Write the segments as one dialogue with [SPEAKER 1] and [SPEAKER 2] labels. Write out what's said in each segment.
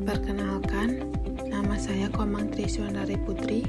[SPEAKER 1] Perkenalkan, nama saya Komang Triswandari Putri,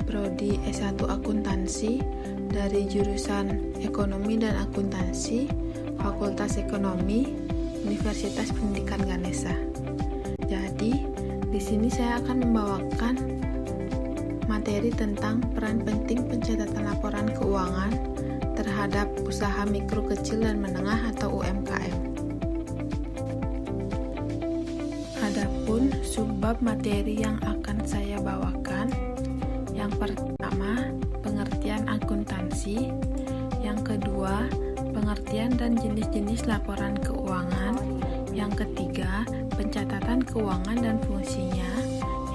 [SPEAKER 1] Prodi S1 Akuntansi dari jurusan Ekonomi dan Akuntansi, Fakultas Ekonomi, Universitas Pendidikan Ganesha. Jadi, di sini saya akan membawakan materi tentang peran penting pencatatan laporan keuangan terhadap usaha mikro, kecil, dan menengah atau UMKM. Adapun subbab materi yang akan saya bawakan, yang pertama pengertian akuntansi, yang kedua pengertian dan jenis-jenis laporan keuangan, yang ketiga pencatatan keuangan dan fungsinya,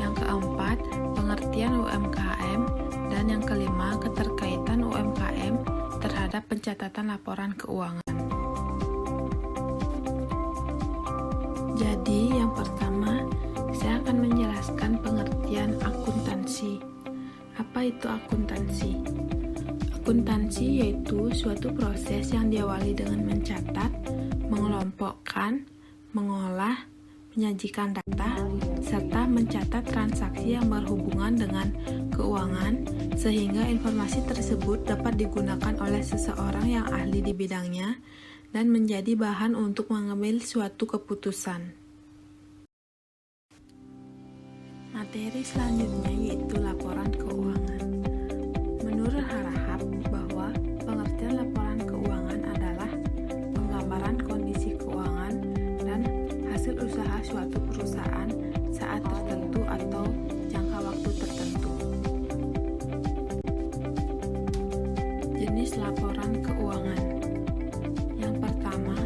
[SPEAKER 1] yang keempat pengertian UMKM, dan yang kelima keterkaitan UMKM terhadap pencatatan laporan keuangan. Jadi, yang pertama, saya akan menjelaskan pengertian akuntansi. Apa itu akuntansi? Akuntansi yaitu suatu proses yang diawali dengan mencatat, mengelompokkan, mengolah, menyajikan data, serta mencatat transaksi yang berhubungan dengan keuangan, sehingga informasi tersebut dapat digunakan oleh seseorang yang ahli di bidangnya dan menjadi bahan untuk mengambil suatu keputusan. Materi selanjutnya yaitu laporan keuangan. Menurut Harahap bahwa pengertian laporan keuangan adalah penggambaran kondisi keuangan dan hasil usaha suatu perusahaan saat tertentu atau jangka waktu tertentu. Jenis laporan keuangan. Yang pertama,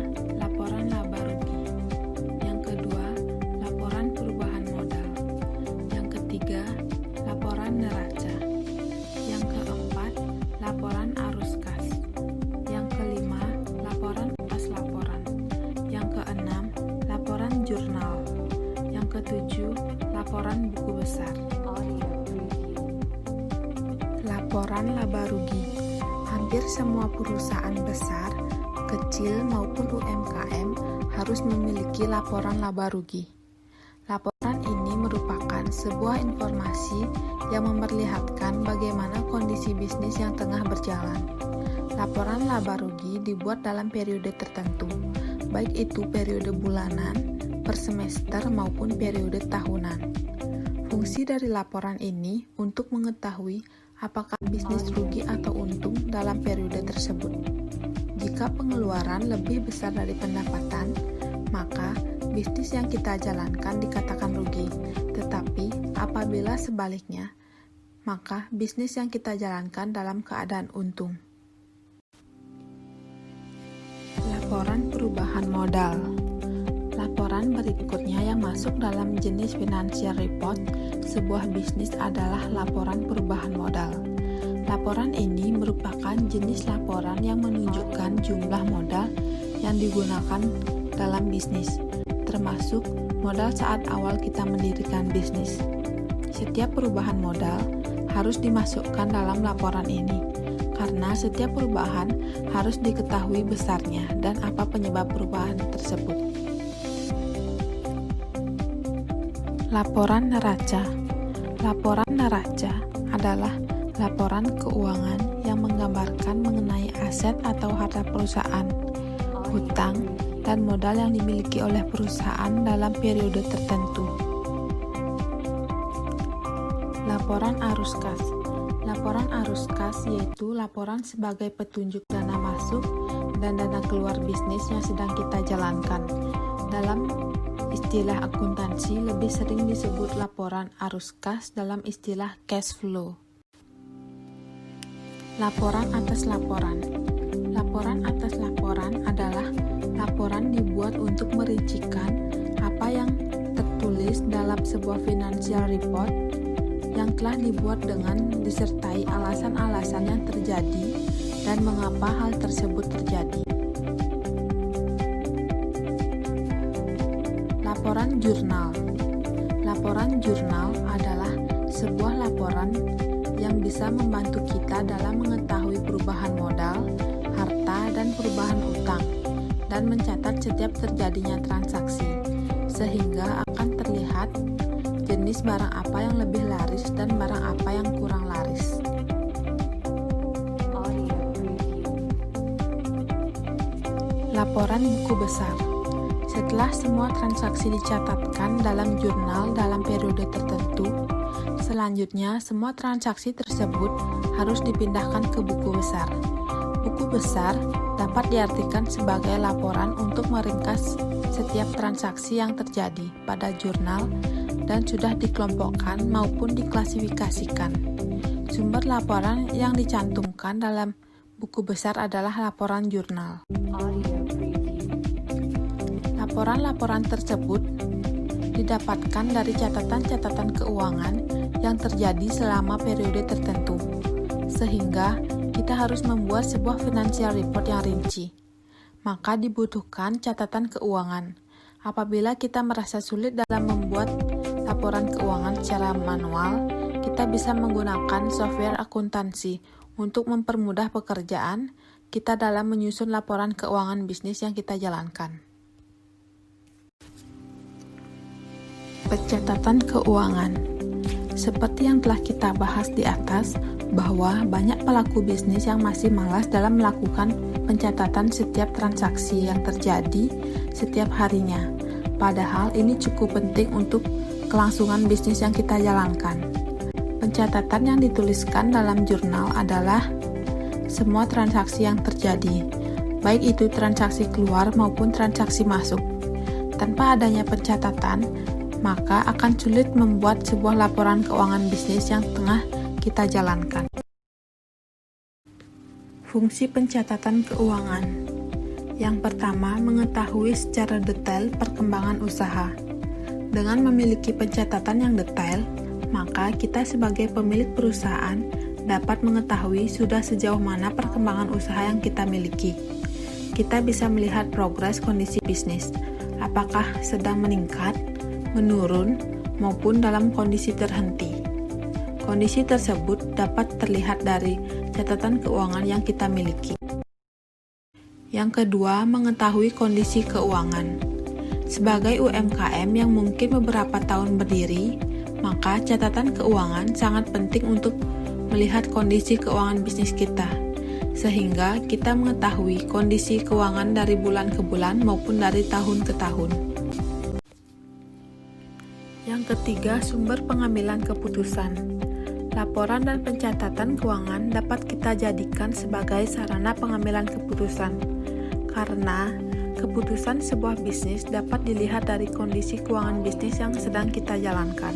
[SPEAKER 1] laporan laba rugi. Yang kedua, laporan perubahan modal. Yang ketiga, laporan neraca. Yang keempat, laporan arus kas. Yang kelima, laporan atas laporan. Yang keenam, laporan jurnal. Yang ketujuh, laporan buku besar. Laporan laba rugi. Hampir semua perusahaan besar, kecil maupun UMKM harus memiliki laporan laba rugi. Laporan ini merupakan sebuah informasi yang memperlihatkan bagaimana kondisi bisnis yang tengah berjalan. Laporan laba rugi dibuat dalam periode tertentu, baik itu periode bulanan, per semester maupun periode tahunan. Fungsi dari laporan ini untuk mengetahui apakah bisnis rugi atau untung dalam periode tersebut. Jika pengeluaran lebih besar dari pendapatan, maka bisnis yang kita jalankan dikatakan rugi. Tetapi apabila sebaliknya, maka bisnis yang kita jalankan dalam keadaan untung. Laporan perubahan modal. Laporan berikutnya yang masuk dalam jenis financial report sebuah bisnis adalah laporan perubahan modal. Laporan ini merupakan jenis laporan yang menunjukkan jumlah modal yang digunakan dalam bisnis, termasuk modal saat awal kita mendirikan bisnis. Setiap perubahan modal harus dimasukkan dalam laporan ini, karena setiap perubahan harus diketahui besarnya dan apa penyebab perubahan tersebut. Laporan neraca. Laporan neraca adalah laporan keuangan yang menggambarkan mengenai aset atau harta perusahaan, hutang, dan modal yang dimiliki oleh perusahaan dalam periode tertentu. Laporan arus kas. Laporan arus kas yaitu laporan sebagai petunjuk dana masuk dan dana keluar bisnis yang sedang kita jalankan. Dalam istilah akuntansi lebih sering disebut laporan arus kas dalam istilah cash flow. Laporan atas laporan. Laporan atas laporan adalah laporan dibuat untuk merincikan apa yang tertulis dalam sebuah financial report yang telah dibuat dengan disertai alasan-alasan yang terjadi dan mengapa hal tersebut terjadi. Laporan jurnal. Laporan jurnal adalah sebuah laporan yang bisa membantu kita dalam mengetahui perubahan modal, harta, dan perubahan utang, dan mencatat setiap terjadinya transaksi. sehingga akan terlihat jenis barang apa yang lebih laris dan barang apa yang kurang laris. Laporan buku besar. Setelah semua transaksi dicatatkan dalam jurnal dalam periode tertentu, selanjutnya semua transaksi tersebut harus dipindahkan ke buku besar. Buku besar dapat diartikan sebagai laporan untuk meringkas setiap transaksi yang terjadi pada jurnal dan sudah dikelompokkan maupun diklasifikasikan. Sumber laporan yang dicantumkan dalam buku besar adalah laporan jurnal. Laporan-laporan tersebut didapatkan dari catatan-catatan keuangan yang terjadi selama periode tertentu, sehingga kita harus membuat sebuah financial report yang rinci. Maka dibutuhkan catatan keuangan. Apabila kita merasa sulit dalam membuat laporan keuangan secara manual, kita bisa menggunakan software akuntansi untuk mempermudah pekerjaan kita dalam menyusun laporan keuangan bisnis yang kita jalankan. Pencatatan keuangan. Seperti yang telah kita bahas di atas, bahwa banyak pelaku bisnis yang masih malas dalam melakukan pencatatan setiap transaksi yang terjadi setiap harinya. Padahal ini cukup penting untuk kelangsungan bisnis yang kita jalankan. Pencatatan yang dituliskan dalam jurnal adalah semua transaksi yang terjadi, baik itu transaksi keluar maupun transaksi masuk. Tanpa adanya pencatatan, maka akan sulit membuat sebuah laporan keuangan bisnis yang tengah kita jalankan. Fungsi pencatatan keuangan. Yang pertama, mengetahui secara detail perkembangan usaha. Dengan memiliki pencatatan yang detail, maka kita sebagai pemilik perusahaan dapat mengetahui sudah sejauh mana perkembangan usaha yang kita miliki. Kita bisa melihat progres kondisi bisnis, apakah sedang meningkat, menurun, maupun dalam kondisi terhenti. Kondisi tersebut dapat terlihat dari catatan keuangan yang kita miliki. Yang kedua, mengetahui kondisi keuangan. Sebagai UMKM yang mungkin beberapa tahun berdiri, maka catatan keuangan sangat penting untuk melihat kondisi keuangan bisnis kita, sehingga kita mengetahui kondisi keuangan dari bulan ke bulan maupun dari tahun ke tahun. Yang ketiga, sumber pengambilan keputusan. Laporan dan pencatatan keuangan dapat kita jadikan sebagai sarana pengambilan keputusan, karena keputusan sebuah bisnis dapat dilihat dari kondisi keuangan bisnis yang sedang kita jalankan.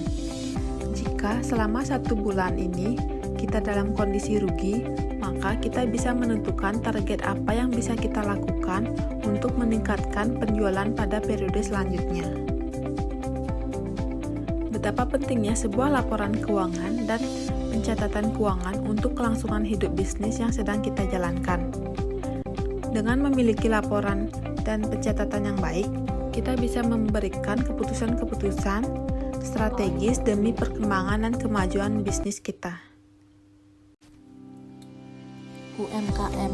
[SPEAKER 1] Jika selama 1 bulan ini kita dalam kondisi rugi, maka kita bisa menentukan target apa yang bisa kita lakukan untuk meningkatkan penjualan pada periode selanjutnya. Betapa pentingnya sebuah laporan keuangan dan pencatatan keuangan untuk kelangsungan hidup bisnis yang sedang kita jalankan. Dengan memiliki laporan dan pencatatan yang baik, kita bisa memberikan keputusan-keputusan strategis demi perkembangan dan kemajuan bisnis kita. UMKM,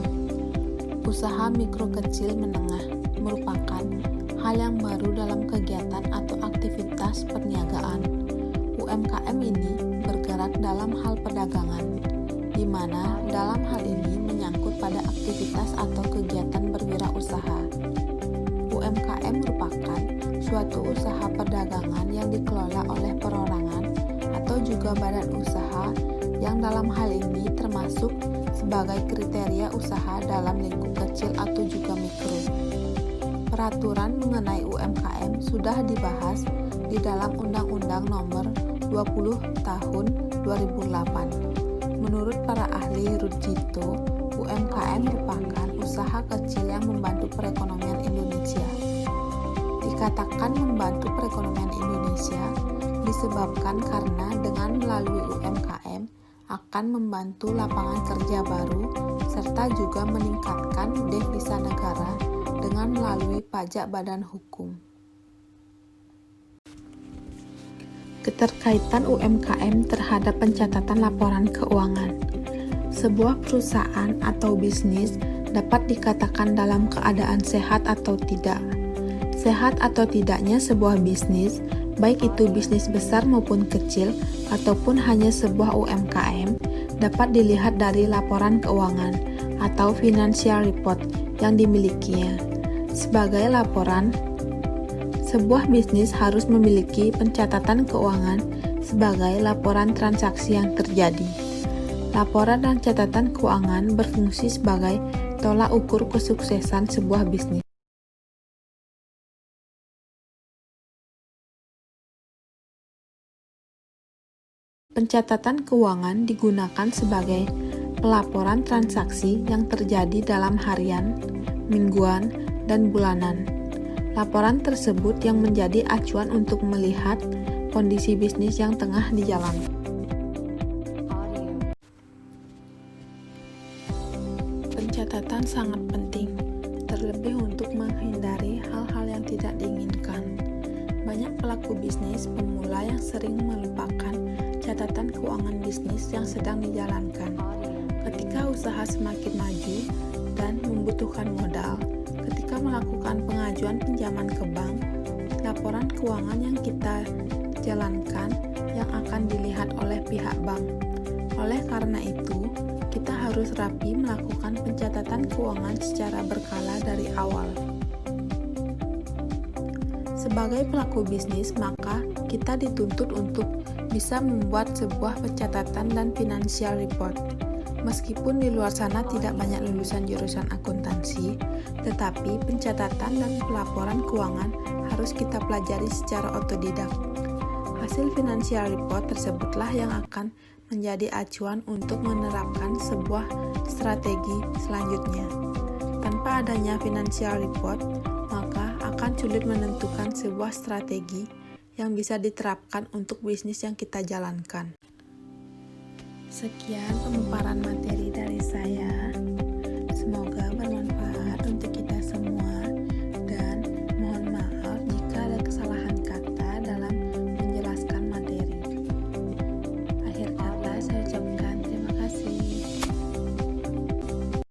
[SPEAKER 1] usaha mikro kecil menengah, merupakan hal yang baru dalam kegiatan atau aktivitas perniagaan. UMKM ini bergerak dalam hal perdagangan, di mana dalam hal ini menyangkut pada aktivitas atau kegiatan berwirausaha. UMKM merupakan suatu usaha perdagangan yang dikelola oleh perorangan atau juga badan usaha yang dalam hal ini termasuk sebagai kriteria usaha dalam lingkup kecil atau juga mikro. Peraturan mengenai UMKM sudah dibahas di dalam Undang-Undang Nomor 20 Tahun 2008. Menurut para ahli Rujito, UMKM merupakan usaha kecil yang membantu perekonomian Indonesia. Dikatakan membantu perekonomian Indonesia disebabkan karena dengan melalui UMKM akan membantu lapangan kerja baru serta juga meningkatkan devisa negara dengan melalui pajak badan hukum. Keterkaitan UMKM terhadap pencatatan laporan keuangan. Sebuah perusahaan atau bisnis dapat dikatakan dalam keadaan sehat atau tidak. Sehat atau tidaknya sebuah bisnis, baik itu bisnis besar maupun kecil, ataupun hanya sebuah UMKM, dapat dilihat dari laporan keuangan atau financial report yang dimilikinya. Sebagai laporan, sebuah bisnis harus memiliki pencatatan keuangan sebagai laporan transaksi yang terjadi. Laporan dan catatan keuangan berfungsi sebagai tolak ukur kesuksesan sebuah bisnis. Pencatatan keuangan digunakan sebagai pelaporan transaksi yang terjadi dalam harian, mingguan, dan bulanan. Laporan tersebut yang menjadi acuan untuk melihat kondisi bisnis yang tengah dijalankan. Pencatatan sangat penting, terlebih untuk menghindari hal-hal yang tidak diinginkan. Banyak pelaku bisnis pemula yang sering melupakan catatan keuangan bisnis yang sedang dijalankan. Ketika usaha semakin maju dan membutuhkan modal, ketika melakukan pengajuan pinjaman ke bank, laporan keuangan yang kita jalankan yang akan dilihat oleh pihak bank. Oleh karena itu, kita harus rapi melakukan pencatatan keuangan secara berkala dari awal. Sebagai pelaku bisnis, maka kita dituntut untuk bisa membuat sebuah pencatatan dan financial report. Meskipun di luar sana tidak banyak lulusan jurusan akuntansi, tetapi pencatatan dan pelaporan keuangan harus kita pelajari secara otodidak. Hasil financial report tersebutlah yang akan menjadi acuan untuk menerapkan sebuah strategi selanjutnya. Tanpa adanya financial report, maka akan sulit menentukan sebuah strategi yang bisa diterapkan untuk bisnis yang kita jalankan. Sekian pemaparan materi dari saya.